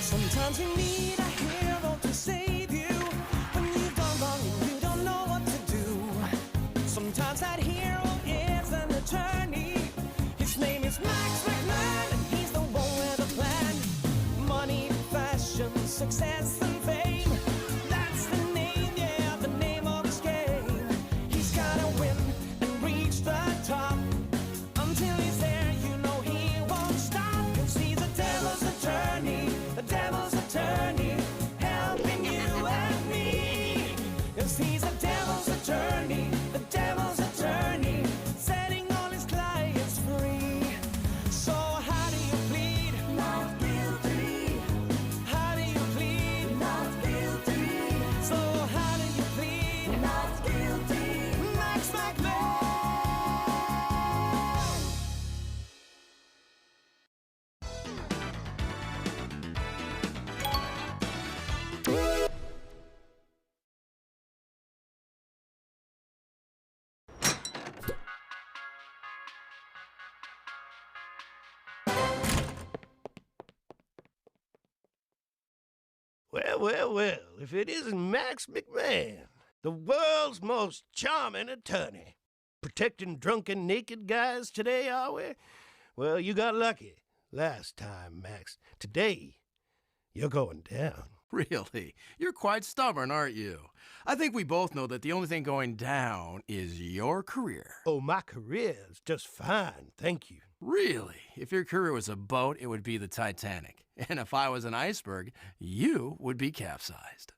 Sometimes you need a hero to save you when you've done wrong and you don't know what to do. Sometimes that hero is an attorney. His name is Max McMann, and he's the one with a plan. Money, fashion, success, and fame. That's the name, yeah, the name of his game. He's gotta win and reach the top. Until he's there, you know he won't stop. 'Cause he's a devil's attorney, the devil's attorney, helping you and me. 'Cause he's a devil's attorney, the devil's attorney, setting all his clients free. So how do you plead? Not guilty. How do you plead? Not guilty. So how do you plead? Not guilty. Max McMann. Well, if it isn't Max McMann, the world's most charming attorney. Protecting drunken, naked guys today, are we? Well, you got lucky last time, Max. Today, you're going down. Really? You're quite stubborn, aren't you? I think we both know that the only thing going down is your career. Oh, my career's just fine, thank you. Really? If your career was a boat, it would be the Titanic. And if I was an iceberg, you would be capsized.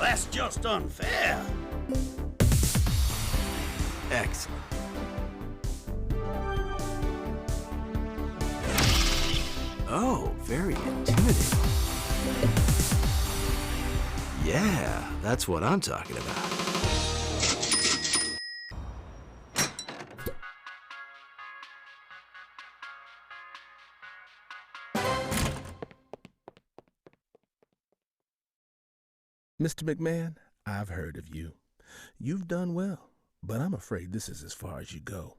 That's just unfair. Excellent. Oh, very intimidating. Yeah, that's what I'm talking about. Mr. McMann, I've heard of you. You've done well, but I'm afraid this is as far as you go.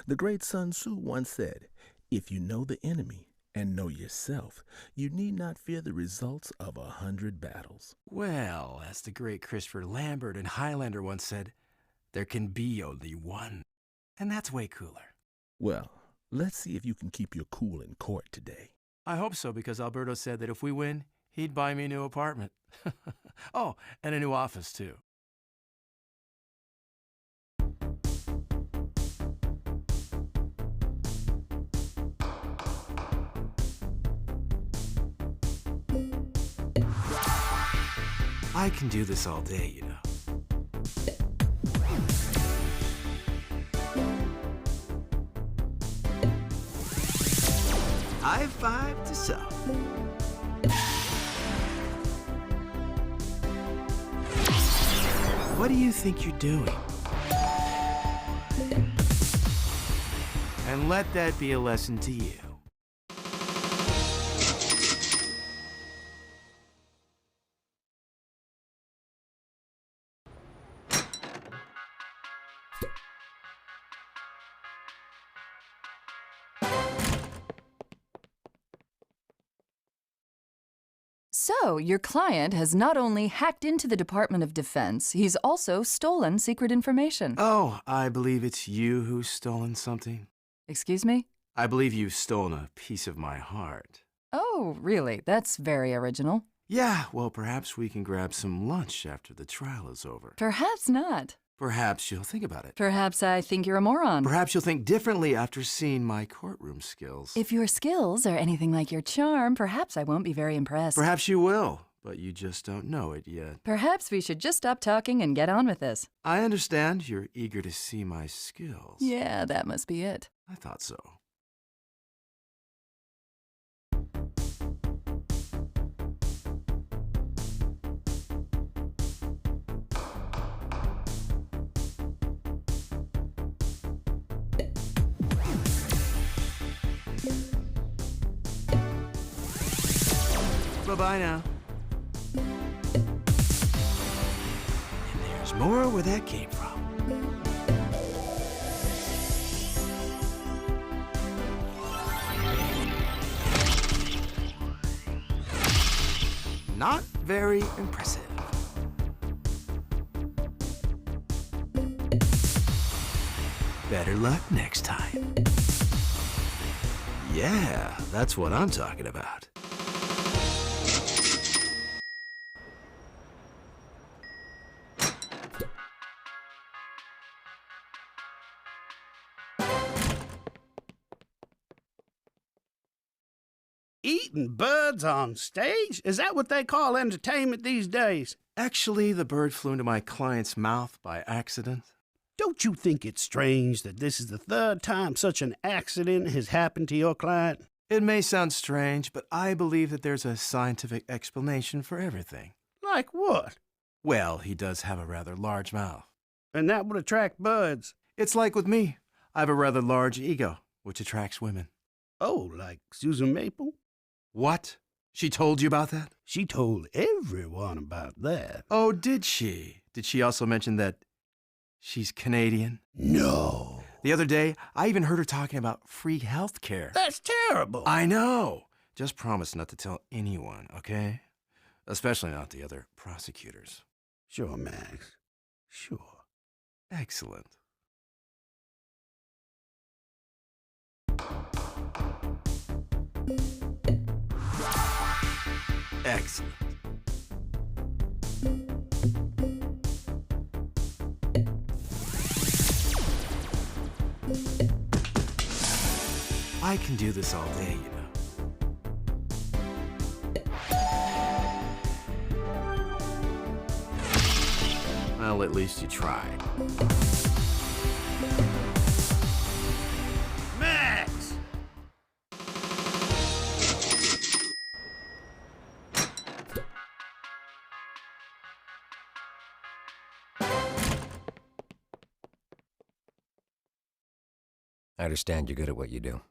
The great Sun Tzu once said, "If you know the enemy and know yourself, you need not fear the results of 100 battles." Well, as the great Christopher Lambert in Highlander once said, there can be only one. And that's way cooler. Well, let's see if you can keep your cool in court today. I hope so, because Alberto said that if we win, he'd buy me a new apartment. Oh, and a new office, too. I can do this all day, you know. High five to self. What do you think you're doing? And let that be a lesson to you. So, your client has not only hacked into the Department of Defense, he's also stolen secret information. Oh, I believe it's you who's stolen something. Excuse me? I believe you've stolen a piece of my heart. Oh, really? That's very original. Yeah, well, perhaps we can grab some lunch after the trial is over. Perhaps not. Perhaps you'll think about it. Perhaps I think you're a moron. Perhaps you'll think differently after seeing my courtroom skills. If your skills are anything like your charm, perhaps I won't be very impressed. Perhaps you will, but you just don't know it yet. Perhaps we should just stop talking and get on with this. I understand you're eager to see my skills. Yeah, that must be it. I thought so. Bye-bye now. And there's more where that came from. Not very impressive. Better luck next time. Yeah, that's what I'm talking about. Eating birds on stage? Is that what they call entertainment these days? Actually, the bird flew into my client's mouth by accident. Don't you think it's strange that this is the third time such an accident has happened to your client? It may sound strange, but I believe that there's a scientific explanation for everything. Like what? Well, he does have a rather large mouth. And that would attract birds. It's like with me. I have a rather large ego, which attracts women. Oh, like Susan Maple? What? She told you about that? She told everyone about that. Oh, did she? Did she also mention that she's Canadian? No. The other day, I even heard her talking about free health care. That's terrible. I know. Just promise not to tell anyone, okay? Especially not the other prosecutors. Sure, Max. Sure. Excellent. Excellent. I can do this all day, you know. Well, at least you tried. Max! I understand you're good at what you do.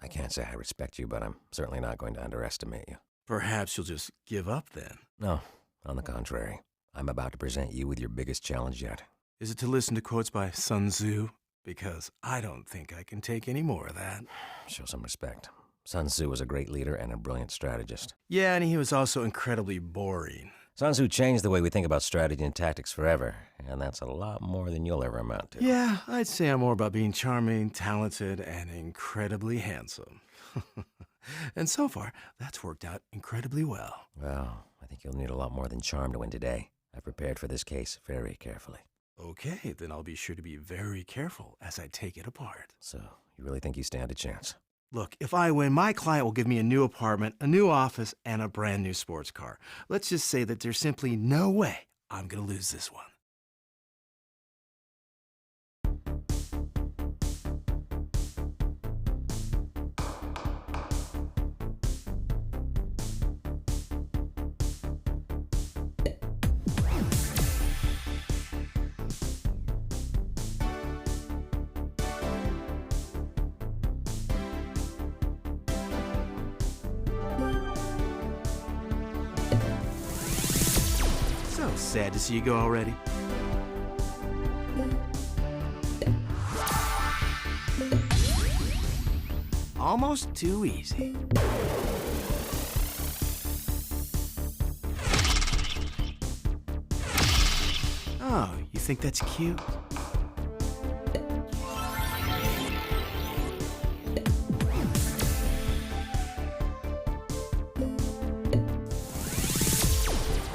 I can't say I respect you, but I'm certainly not going to underestimate you. Perhaps you'll just give up then. No, on the contrary. I'm about to present you with your biggest challenge yet. Is it to listen to quotes by Sun Tzu? Because I don't think I can take any more of that. Show some respect. Sun Tzu was a great leader and a brilliant strategist. Yeah, and he was also incredibly boring. Sun Tzu changed the way we think about strategy and tactics forever, and that's a lot more than you'll ever amount to. Yeah, I'd say I'm more about being charming, talented, and incredibly handsome. And so far, that's worked out incredibly well. Well, I think you'll need a lot more than charm to win today. I prepared for this case very carefully. Okay, then I'll be sure to be very careful as I take it apart. So, you really think you stand a chance? Look, if I win, my client will give me a new apartment, a new office, and a brand new sports car. Let's just say that there's simply no way I'm gonna lose this one. So sad to see you go already. Almost too easy. Oh, you think that's cute?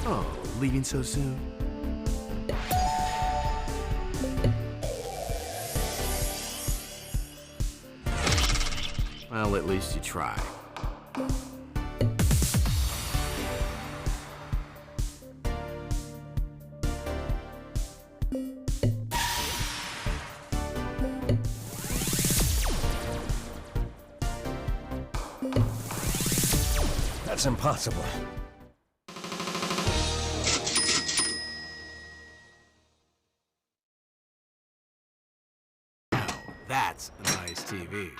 Oh, leaving so soon? Well, at least you try. That's impossible. That's a nice TV.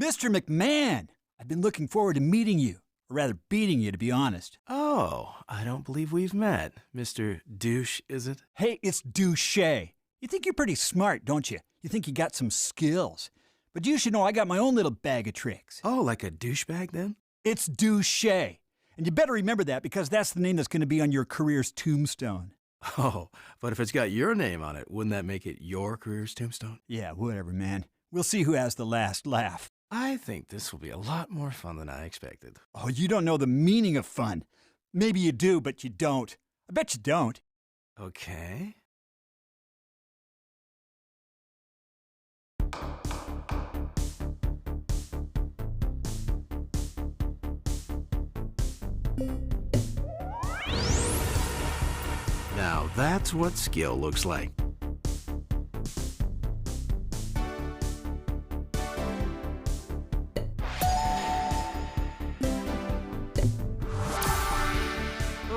Mr. McMann! I've been looking forward to meeting you. Or rather, beating you, to be honest. Oh, I don't believe we've met. Mr. Douche, is it? Hey, it's Duchée. You think you're pretty smart, don't you? You think you got some skills. But you should know I got my own little bag of tricks. Oh, like a douchebag then? It's Duchée. And you better remember that because that's the name that's going to be on your career's tombstone. Oh, but if it's got your name on it, wouldn't that make it your career's tombstone? Yeah, whatever, man. We'll see who has the last laugh. I think this will be a lot more fun than I expected. Oh, you don't know the meaning of fun. Maybe you do, but you don't. I bet you don't. Okay. Now that's what skill looks like.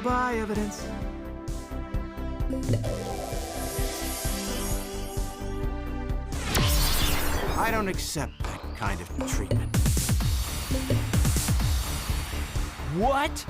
Bye-bye, evidence. I don't accept that kind of treatment. What?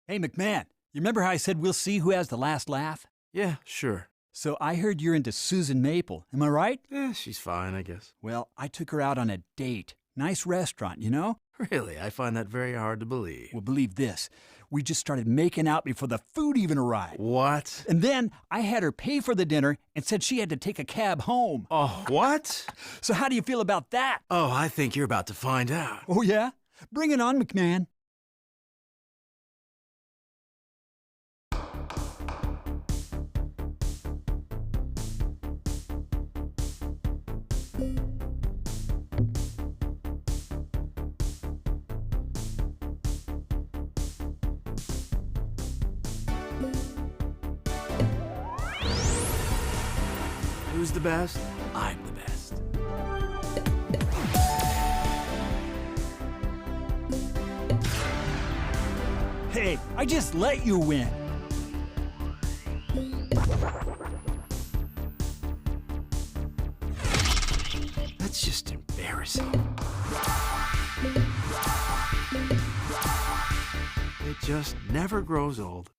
Hey, McMann, you remember how I said we'll see who has the last laugh? Yeah, sure. So I heard you're into Susan Maple. Am I right? Yeah, she's fine, I guess. Well, I took her out on a date. Nice restaurant, you know? Really, I find that very hard to believe. Well, believe this. We just started making out before the food even arrived. What? And then I had her pay for the dinner and said she had to take a cab home. Oh, what? So how do you feel about that? Oh, I think you're about to find out. Oh, yeah? Bring it on, McMann. Who's the best? I'm the best. Hey, I just let you win. That's just embarrassing. It just never grows old.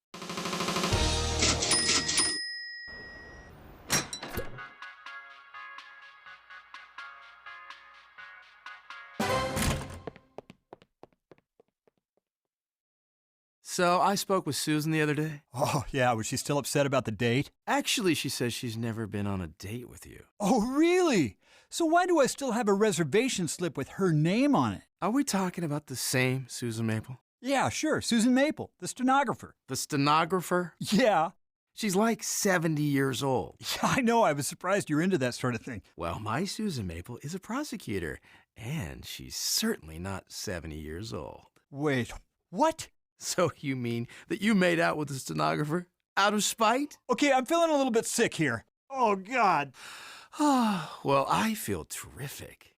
So I spoke with Susan the other day. Oh, yeah, was she still upset about the date? Actually, she says she's never been on a date with you. Oh, really? So why do I still have a reservation slip with her name on it? Are we talking about the same Susan Maple? Yeah, sure, Susan Maple, the stenographer. The stenographer? Yeah. She's like 70 years old. Yeah, I know. I was surprised you're into that sort of thing. Well, my Susan Maple is a prosecutor, and she's certainly not 70 years old. Wait, what? So you mean that you made out with the stenographer out of spite? Okay, I'm feeling a little bit sick here. Oh, God. Well, I feel terrific.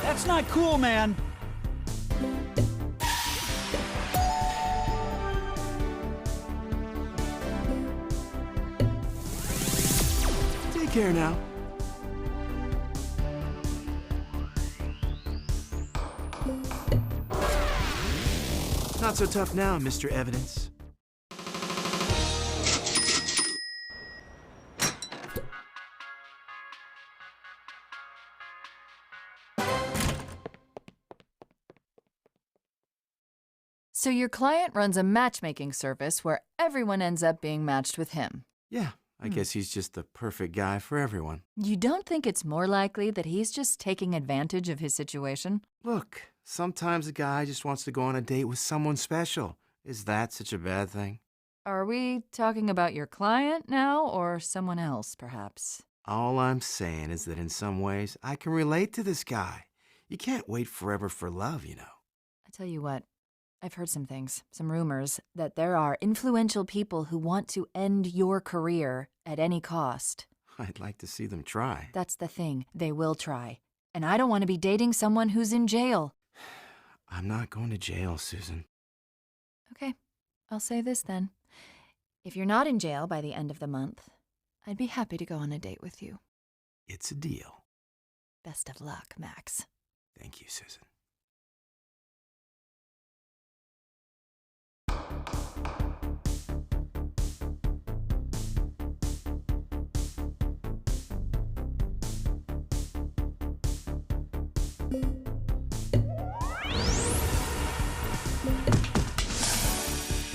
That's not cool, man. Take care now. Not so tough now, Mr. Evidence. So your client runs a matchmaking service where everyone ends up being matched with him. Yeah, I guess he's just the perfect guy for everyone. You don't think it's more likely that he's just taking advantage of his situation? Look, sometimes a guy just wants to go on a date with someone special. Is that such a bad thing? Are we talking about your client now or someone else, perhaps? All I'm saying is that in some ways, I can relate to this guy. You can't wait forever for love, you know. I tell you what, I've heard some things, some rumors, that there are influential people who want to end your career at any cost. I'd like to see them try. That's the thing. They will try. And I don't want to be dating someone who's in jail. I'm not going to jail, Susan. Okay, I'll say this then. If you're not in jail by the end of the month, I'd be happy to go on a date with you. It's a deal. Best of luck, Max. Thank you, Susan.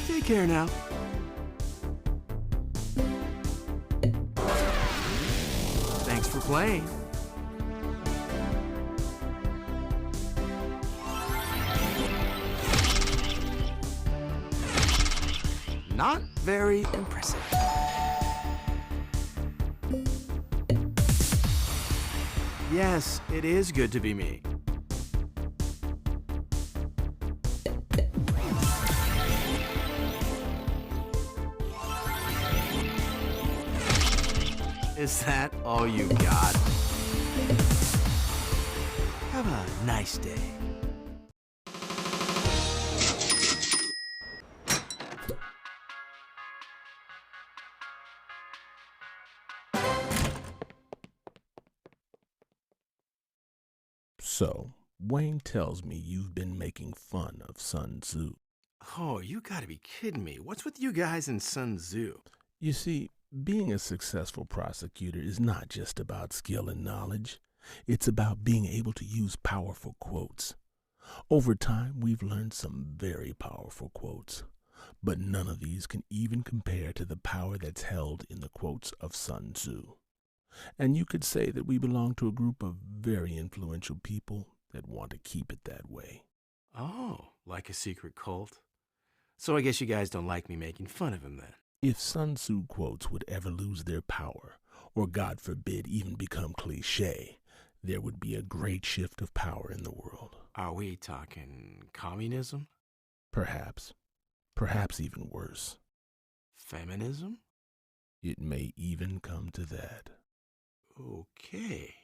Take care now. Thanks for playing. Not very impressive. Yes, it is good to be me. Is that all you got? Have a nice day. So, Wayne tells me you've been making fun of Sun Tzu. Oh, you gotta be kidding me. What's with you guys and Sun Tzu? You see, being a successful prosecutor is not just about skill and knowledge. It's about being able to use powerful quotes. Over time, we've learned some very powerful quotes, but none of these can even compare to the power that's held in the quotes of Sun Tzu. And you could say that we belong to a group of very influential people that want to keep it that way. Oh, like a secret cult? So I guess you guys don't like me making fun of him then. If Sun Tzu quotes would ever lose their power, or God forbid even become cliché, there would be a great shift of power in the world. Are we talking communism? Perhaps. Perhaps even worse. Feminism? It may even come to that. Okay.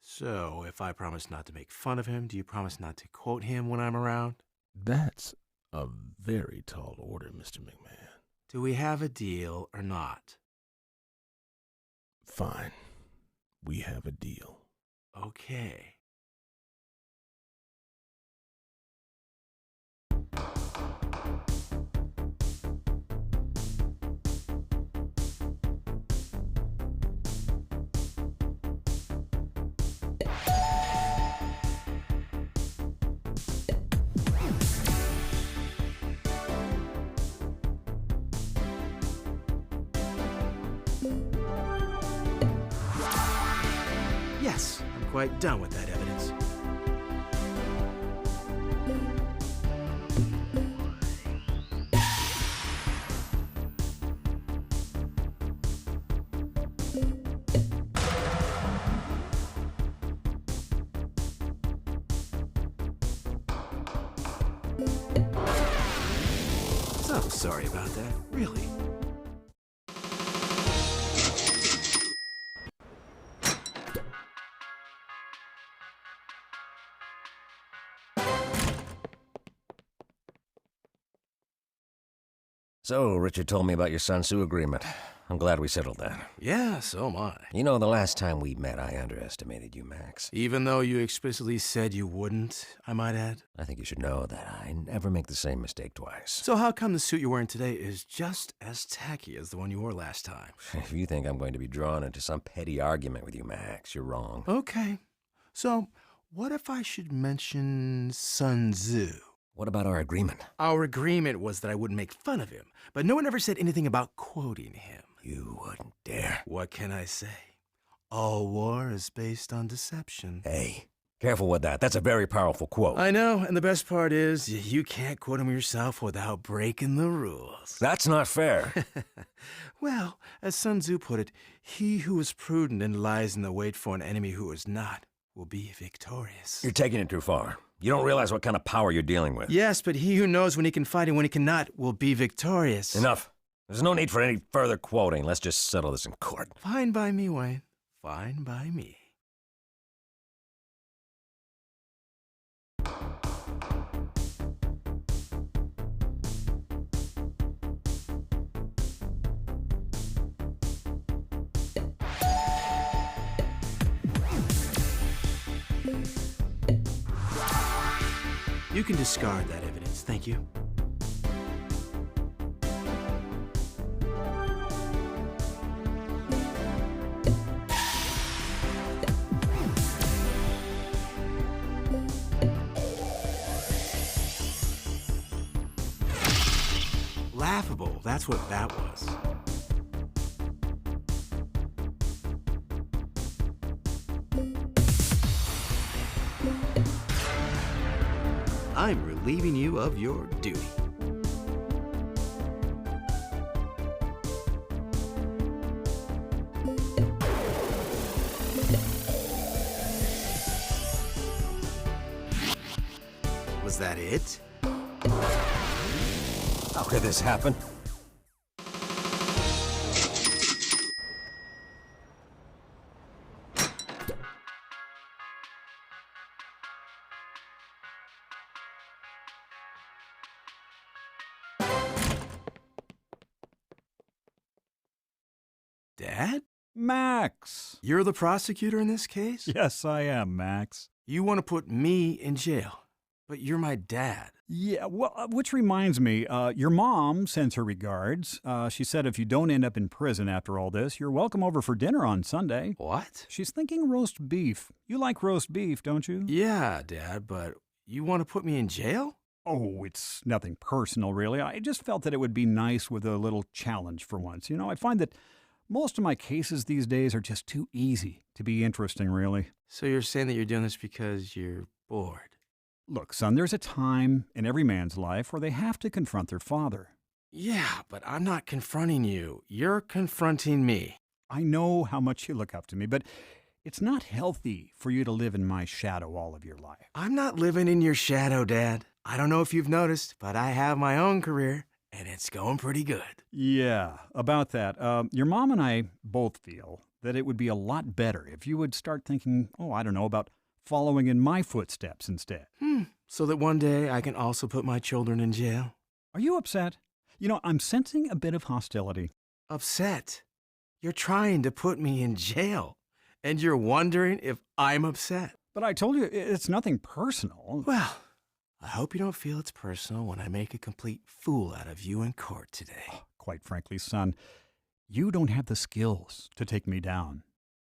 So, if I promise not to make fun of him, do you promise not to quote him when I'm around? That's a very tall order, Mr. McMann. Do we have a deal or not? Fine. We have a deal. Okay. Yes, I'm quite done with that evidence. So sorry about that, really. So, Richard told me about your Sun Tzu agreement. I'm glad we settled that. Yeah, so am I. You know, the last time we met, I underestimated you, Max. Even though you explicitly said you wouldn't, I might add. I think you should know that I never make the same mistake twice. So how come the suit you're wearing today is just as tacky as the one you wore last time? If you think I'm going to be drawn into some petty argument with you, Max, you're wrong. Okay. So, what if I should mention Sun Tzu? What about our agreement? Our agreement was that I wouldn't make fun of him, but no one ever said anything about quoting him. You wouldn't dare. What can I say? All war is based on deception. Hey, Careful with that. That's a very powerful quote. I know, and the best part is you can't quote him yourself without breaking the rules. That's not fair. Well, as Sun Tzu put it, he who is prudent and lies in the wait for an enemy who is not will be victorious. You're taking it too far. You don't realize what kind of power you're dealing with. Yes, but he who knows when he can fight and when he cannot will be victorious. Enough. There's no need for any further quoting. Let's just settle this in court. Fine by me, Wayne. Fine by me. You can discard that evidence, thank you. Laughable, that's what that was. I'm relieving you of your duty. Was that it? How could this happen? Dad? Max! You're the prosecutor in this case? Yes, I am, Max. You want to put me in jail, but you're my dad. Yeah, well, which reminds me, your mom sends her regards. She said if you don't end up in prison after all this, you're welcome over for dinner on Sunday. What? She's thinking roast beef. You like roast beef, don't you? Yeah, Dad, but you want to put me in jail? Oh, it's nothing personal, really. I just felt that it would be nice with a little challenge for once. You know, I find that most of my cases these days are just too easy to be interesting, really. So you're saying that you're doing this because you're bored? Look, son, there's a time in every man's life where they have to confront their father. Yeah, but I'm not confronting you. You're confronting me. I know how much you look up to me, but it's not healthy for you to live in my shadow all of your life. I'm not living in your shadow, Dad. I don't know if you've noticed, but I have my own career, and it's going pretty good. Yeah, about that. Your mom and I both feel that it would be a lot better if you would start thinking, about following in my footsteps instead. So that one day I can also put my children in jail? Are you upset? You know, I'm sensing a bit of hostility. Upset? You're trying to put me in jail, and you're wondering if I'm upset. But I told you it's nothing personal. Well, I hope you don't feel it's personal when I make a complete fool out of you in court today. Quite frankly, son, you don't have the skills to take me down.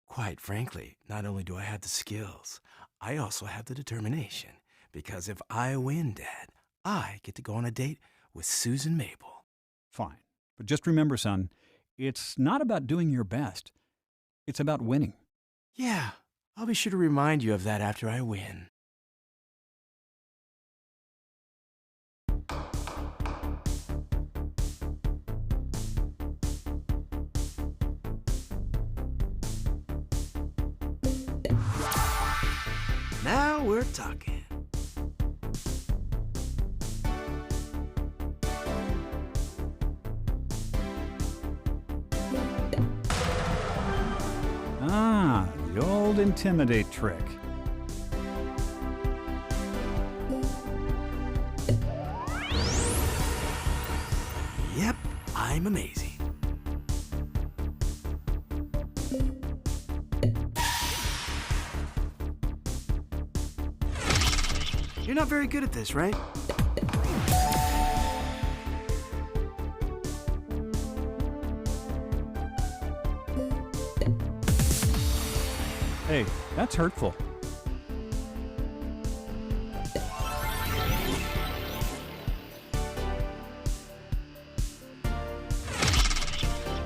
Quite frankly, not only do I have the skills, I also have the determination. Because if I win, Dad, I get to go on a date with Susan Mabel. Fine. But just remember, son, it's not about doing your best. It's about winning. Yeah, I'll be sure to remind you of that after I win. Now we're talking. Ah, the old intimidate trick. Yep, I'm amazing. You're not very good at this, right? Hey, that's hurtful.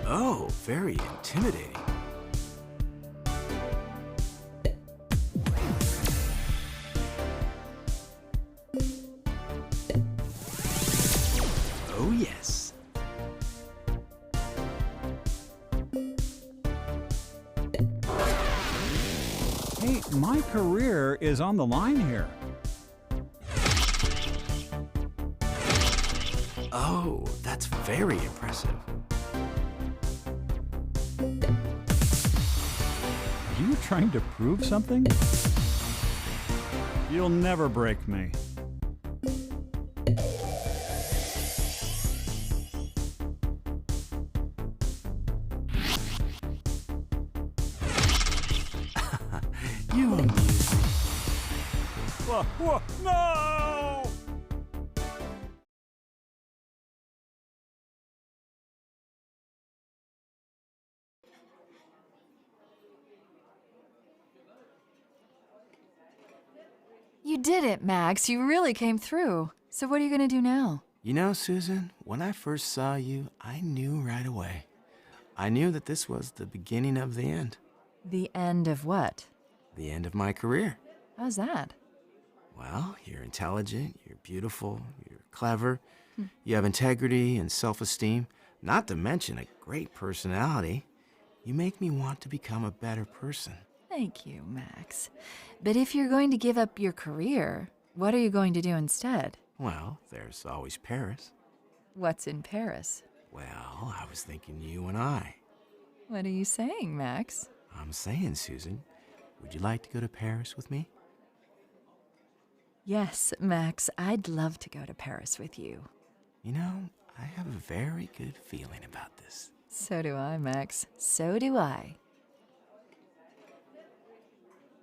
Oh, very intimidating. yes. Hey, my career is on the line here. Oh, that's very impressive. Are you trying to prove something? You'll never break me. You amuse me. Whoa, no! You did it, Max. You really came through. So what are you going to do now? You know, Susan, when I first saw you, I knew right away. I knew that this was the beginning of the end. The end of what? The end of my career. How's that? Well, you're intelligent, you're beautiful, you're clever, you have integrity and self-esteem, not to mention a great personality. You make me want to become a better person. Thank you, Max. But if you're going to give up your career, what are you going to do instead? Well, there's always Paris. What's in Paris? Well, I was thinking you and I. What are you saying, Max? I'm saying, Susan, would you like to go to Paris with me? Yes, Max, I'd love to go to Paris with you. You know, I have a very good feeling about this. So do I, Max. So do I.